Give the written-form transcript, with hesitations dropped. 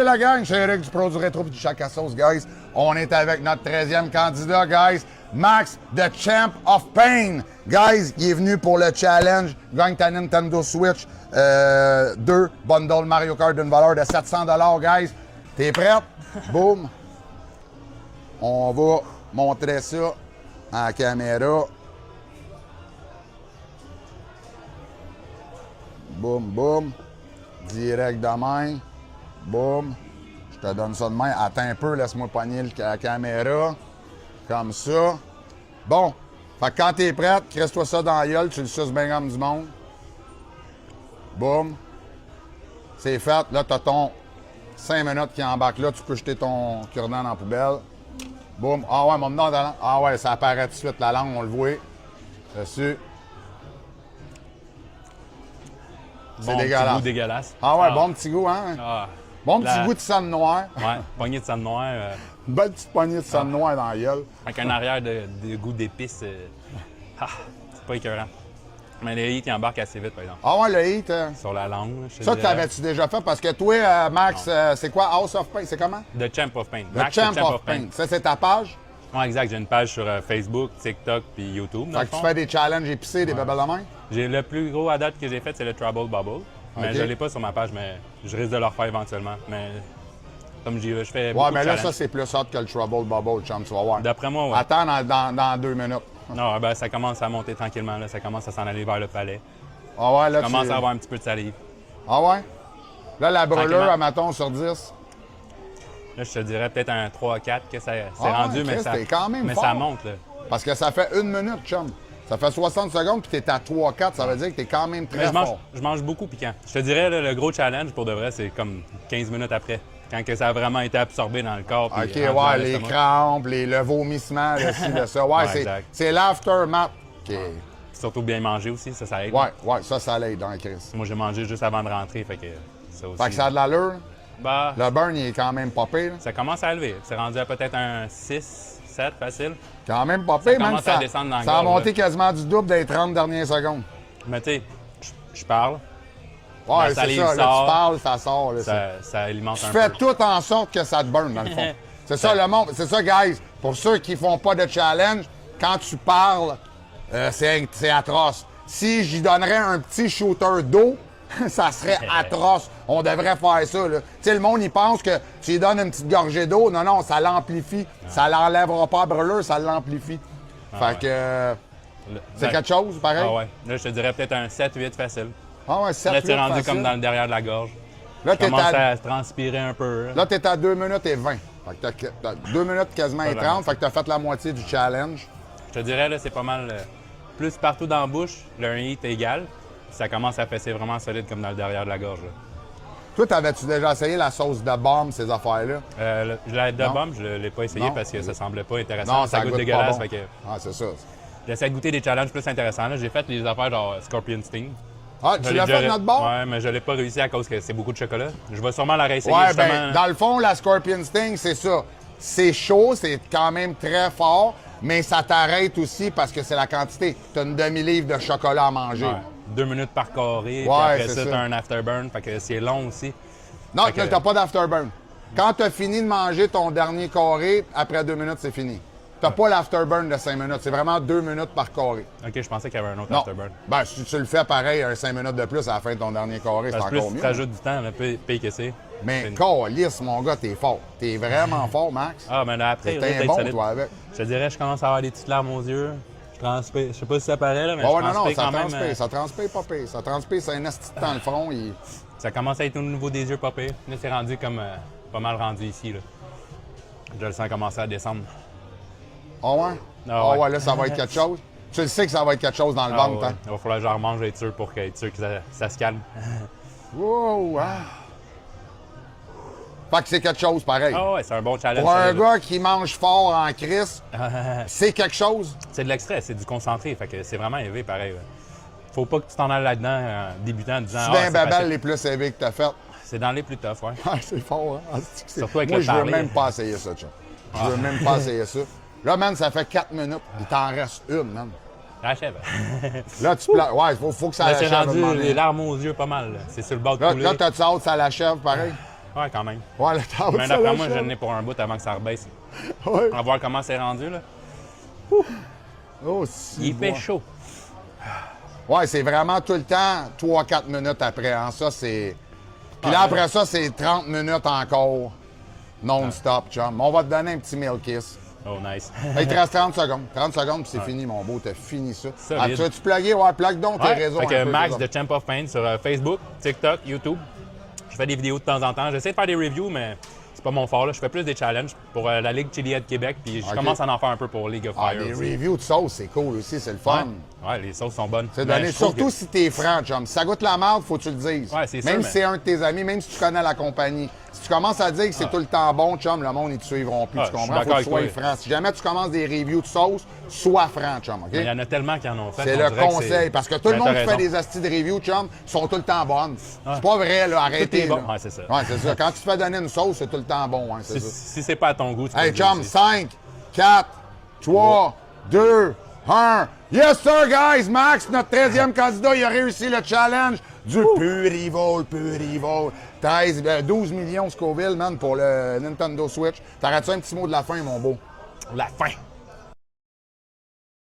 Salut la gang, c'est Eric du Pro du Rétro et du Chac à sauce, guys. On est avec notre 13e candidat, guys. Max, the Champ of Pain. Guys, il est venu pour le challenge. Gagne ta Nintendo Switch. 2 bundles Mario Kart d'une valeur de 700 $, guys. T'es prête? Boum. On va montrer ça à la caméra. Boum, boum. Direct de main. Boum. Je te donne ça de main. Attends un peu, laisse-moi pogner la caméra. Comme ça. Bon. Fait que quand t'es prête, crisse-toi ça dans la gueule, tu le suces bien comme du monde. Boum. C'est fait. Là, t'as ton 5 minutes qui embarque là. Tu peux jeter ton cure-dent dans la poubelle. Boum. Ah ouais, mon nom dans la... Ah ouais, ça apparaît tout de suite, la langue, on le voit. Dessus. C'est dégueulasse. Petit goût dégueulasse. Ah ouais, bon petit goût, hein? Ah. Bon petit goût de sang noir. Ouais, poignée de sang noir. Une belle petite poignée de sang noir dans la gueule. Avec un arrière de goût d'épices. C'est pas écœurant. Mais le heat, il embarque assez vite, par exemple. Ah ouais, le heat. Sur la langue, je te Ça, dirais. t'avais-tu déjà fait? Parce que toi, Max, c'est quoi House of Pain? C'est comment? The Champ of Pain. The Champ of Pain. Ça, c'est ta page? Oui, exact. J'ai une page sur Facebook, TikTok puis YouTube. Fait que tu fais des challenges épicés, des bébelles de main? Le plus gros à date que j'ai fait, c'est le Trouble Bubble. Mais je ne l'ai pas sur ma page, mais je risque de le refaire éventuellement. Mais comme je fais beaucoup de mais là, challenges. ça, c'est plus hot que le Trouble Bubble, chum, tu vas voir. D'après moi, oui. Attends dans 2 minutes. Non, ben, ça commence à monter tranquillement. Là. Ça commence à s'en aller vers le palais. Ah ouais, là, Je commence à avoir un petit peu de salive. Ah ouais? Là, la brûlure, Tranquillement. mettons, sur 10. Là, je te dirais peut-être un 3-4 que c'est rendu, ouais, mais, Chris, ça, t'es quand même mais fort. ça monte. Là. Parce que ça fait 1 minute, chum. Ça fait 60 secondes, puis t'es à 3-4. Ça veut dire que t'es quand même très Mais fort. je mange beaucoup piquant. Je te dirais, là, le gros challenge, pour de vrai, c'est comme 15 minutes après. Quand que ça a vraiment été absorbé dans le corps. puis OK, rendu dans ouais, les l'estomac. crampes, le vomissement, le ci, le ça. Ouais, exact. c'est l'aftermath. OK. Surtout bien manger aussi, ça aide. Ouais, ça l'aide dans la crise. Moi, j'ai mangé juste avant de rentrer, fait que ça aussi. Fait que ça a de l'allure. Bah, Le burn, il est quand même pas pire. ça commence à élever. C'est rendu à peut-être un 6, 7 facile. Quand même pas pire, même commence à descendre dans la ça a gorge, monté quasiment du double dans les 30 dernières secondes. Mais tu sais, je parle. Ouais, La c'est salive ça. Là, sort. tu parles, ça sort. Là, Ça alimente tu un fais peu. tout en sorte que ça te burn, dans le fond. C'est ça, le monde. C'est ça, guys. Pour ceux qui font pas de challenge, quand tu parles, c'est atroce. Si j'y donnerais un petit shooter d'eau, ça serait atroce. On devrait faire ça. Tu sais, le monde, il pense que tu lui donnes une petite gorgée d'eau. Non, non, ça l'amplifie. Ça l'enlèvera pas à brûleur, ça l'amplifie. Fait que c'est quelque chose, pareil. Ah ouais. Là, je te dirais peut-être un 7-8 facile. Ah ouais, 7 Là, tu es rendu facile. comme dans le derrière de la gorge. Là, Je t'es commence à... à transpirer un peu. Là, t'es à 2 minutes et 20. Fait que t'as 2 minutes quasiment et 30. Fait que t'as fait la moitié du challenge. Je te dirais, là, c'est pas mal. Plus partout dans la bouche, le heat est égal. Ça commence à fesser vraiment solide comme dans le derrière de la gorge. Là. Toi, t'avais-tu déjà essayé la sauce de bombe, ces affaires-là? La de Non. bombe, je ne l'ai pas essayé Non. parce que ça semblait pas intéressant. Non, ça goûte dégueulasse. pas bon. Fait que Ah, c'est ça. j'essaie de goûter des challenges plus intéressants. Là. J'ai fait les affaires genre Scorpion Sting. Ah, Je tu l'ai l'as déjà- fait de notre bord? Ouais, mais je l'ai pas réussi à cause que c'est beaucoup de chocolat. Je vais sûrement la réessayer Ouais, justement. ben, dans le fond, la Scorpion Sting, c'est ça. C'est chaud, c'est quand même très fort, mais ça t'arrête aussi parce que c'est la quantité. T'as une demi-livre de chocolat à manger. Ouais, 2 minutes par carré. Ouais, puis après c'est ça, ça. t'as un afterburn. Fait que c'est long aussi. Non, Fait que- t'as pas d'afterburn. Quand t'as fini de manger ton dernier carré, après 2 minutes, c'est fini. T'as pas l'afterburn de 5 minutes. C'est vraiment 2 minutes par carré. Ok, je pensais qu'il y avait un autre Non. afterburn. Ben, si tu le fais pareil, un 5 minutes de plus à la fin de ton dernier carré, c'est Parce que plus encore tu mieux. te rajoutes du temps, le pire que c'est. Mais une- calisse, mon gars, t'es fort. T'es vraiment fort, Max. Ah, mais là, après, il T'es risque un d'être bon, solide. toi, avec. Je te dirais, je commence à avoir des petites larmes aux yeux. Je transpire. Je sais pas si ça paraît, là, mais Ouais, je non, non, transpire ça quand même. transpire, ça transpire pas pire. Ça transpire, c'est un esti dans le front. Ça commence à être au niveau des yeux pas pire. Là, c'est rendu comme pas mal rendu ici. Là. Je le sens commencer à descendre. Ah ouais? Ah Ah ouais. ouais, là, ça va être quelque chose. Tu le sais que ça va être quelque chose dans le Ah, ventre, ouais. hein? Il va falloir que je remange être sûr pour être sûr que ça se calme. Wow, ah. Fait que c'est quelque chose pareil. Ah ouais, c'est un bon challenge. Pour un ça, là. gars qui mange fort en crise, c'est quelque chose. C'est de l'extrait, c'est du concentré. Fait que c'est vraiment élevé pareil. Là. Faut pas que tu t'en ailles là-dedans débutant en disant C'est ah, bien c'est babal facile. les plus élevés que t'as fait. C'est dans les plus toughs, ouais. Ah, c'est fort, hein? Ah, c'est que c'est- Surtout avec Moi, le je veux parler. même pas essayer ça, chum. Je veux même pas essayer ça. Là, man, ça fait 4 minutes. Il t'en reste une, man. Achève. Là, tu plaques. Ouais, faut que ça Là, c'est l'achève. à un rendu moment donné. les larmes aux yeux pas mal. Là. C'est sur le bord de Là, couler. là t'as-tu hâte, ça l'achève, pareil? Ouais, quand même. Ouais, le temps Mais d'après moi, je n'ai pour un bout avant que ça rebaisse. Ouais. On va voir comment c'est rendu, là. Oh, si Il fait chaud. Ouais, c'est vraiment tout le temps 3-4 minutes après. Hein. Ça, c'est. Puis là, après ça, c'est 30 minutes encore. Non-stop, chum. On va te donner un petit meal kiss. Oh, nice. Il te reste 30 secondes. 30 secondes, puis c'est fini, mon beau. T'as fini ça. Solide. Ah, tu veux-tu plugger? Ouais, plug donc tes Ouais. réseaux. Fait que un peu, Max c'est de Champ of Pain sur Facebook, TikTok, YouTube. Je fais des vidéos de temps en temps. J'essaie de faire des reviews, mais c'est pas mon fort. Là. Je fais plus des challenges pour la Ligue Chili Head Québec, puis je commence à en faire un peu pour League of Ah, Fire. les aussi. reviews de sauce, c'est cool aussi, c'est le fun. Ouais, les sauces sont bonnes. C'est Mais donné, je trouve surtout que- si t'es franc, chum. Si ça goûte la merde, faut que tu le dises. Ouais, c'est même sûr, si c'est un de tes amis, même si tu connais la compagnie. Si tu commences à dire que c'est tout le temps bon, chum, le monde, ils te suivront plus. Ah, tu je suis comprends? Faut d'accord que tu sois avec toi. franc. Si jamais tu commences des reviews de sauce, sois franc, chum, OK? Mais il y en a tellement qui en ont fait. C'est on le dirait que conseil, parce que tout le Ben, monde t'as qui fait raison. des astis de review, chum, sont tout le temps bonnes. C'est pas vrai, là, arrêtez. Tout est bon. là. Ouais, c'est ça. Ouais, c'est ça. Quand tu te fais donner une sauce, c'est tout le temps bon, hein, c'est Si, ça. si c'est pas à ton goût, tu peux Hey, le dire chum, aussi. 5, 4, 3, 2, 1. Yes, sir, guys! Max, notre 13e candidat, il a réussi le challenge du Pur Evil, Pur Evil. 12 millions Scoville, man, pour le Nintendo Switch. T'arrêtes ça un petit mot de la fin, mon beau? La fin.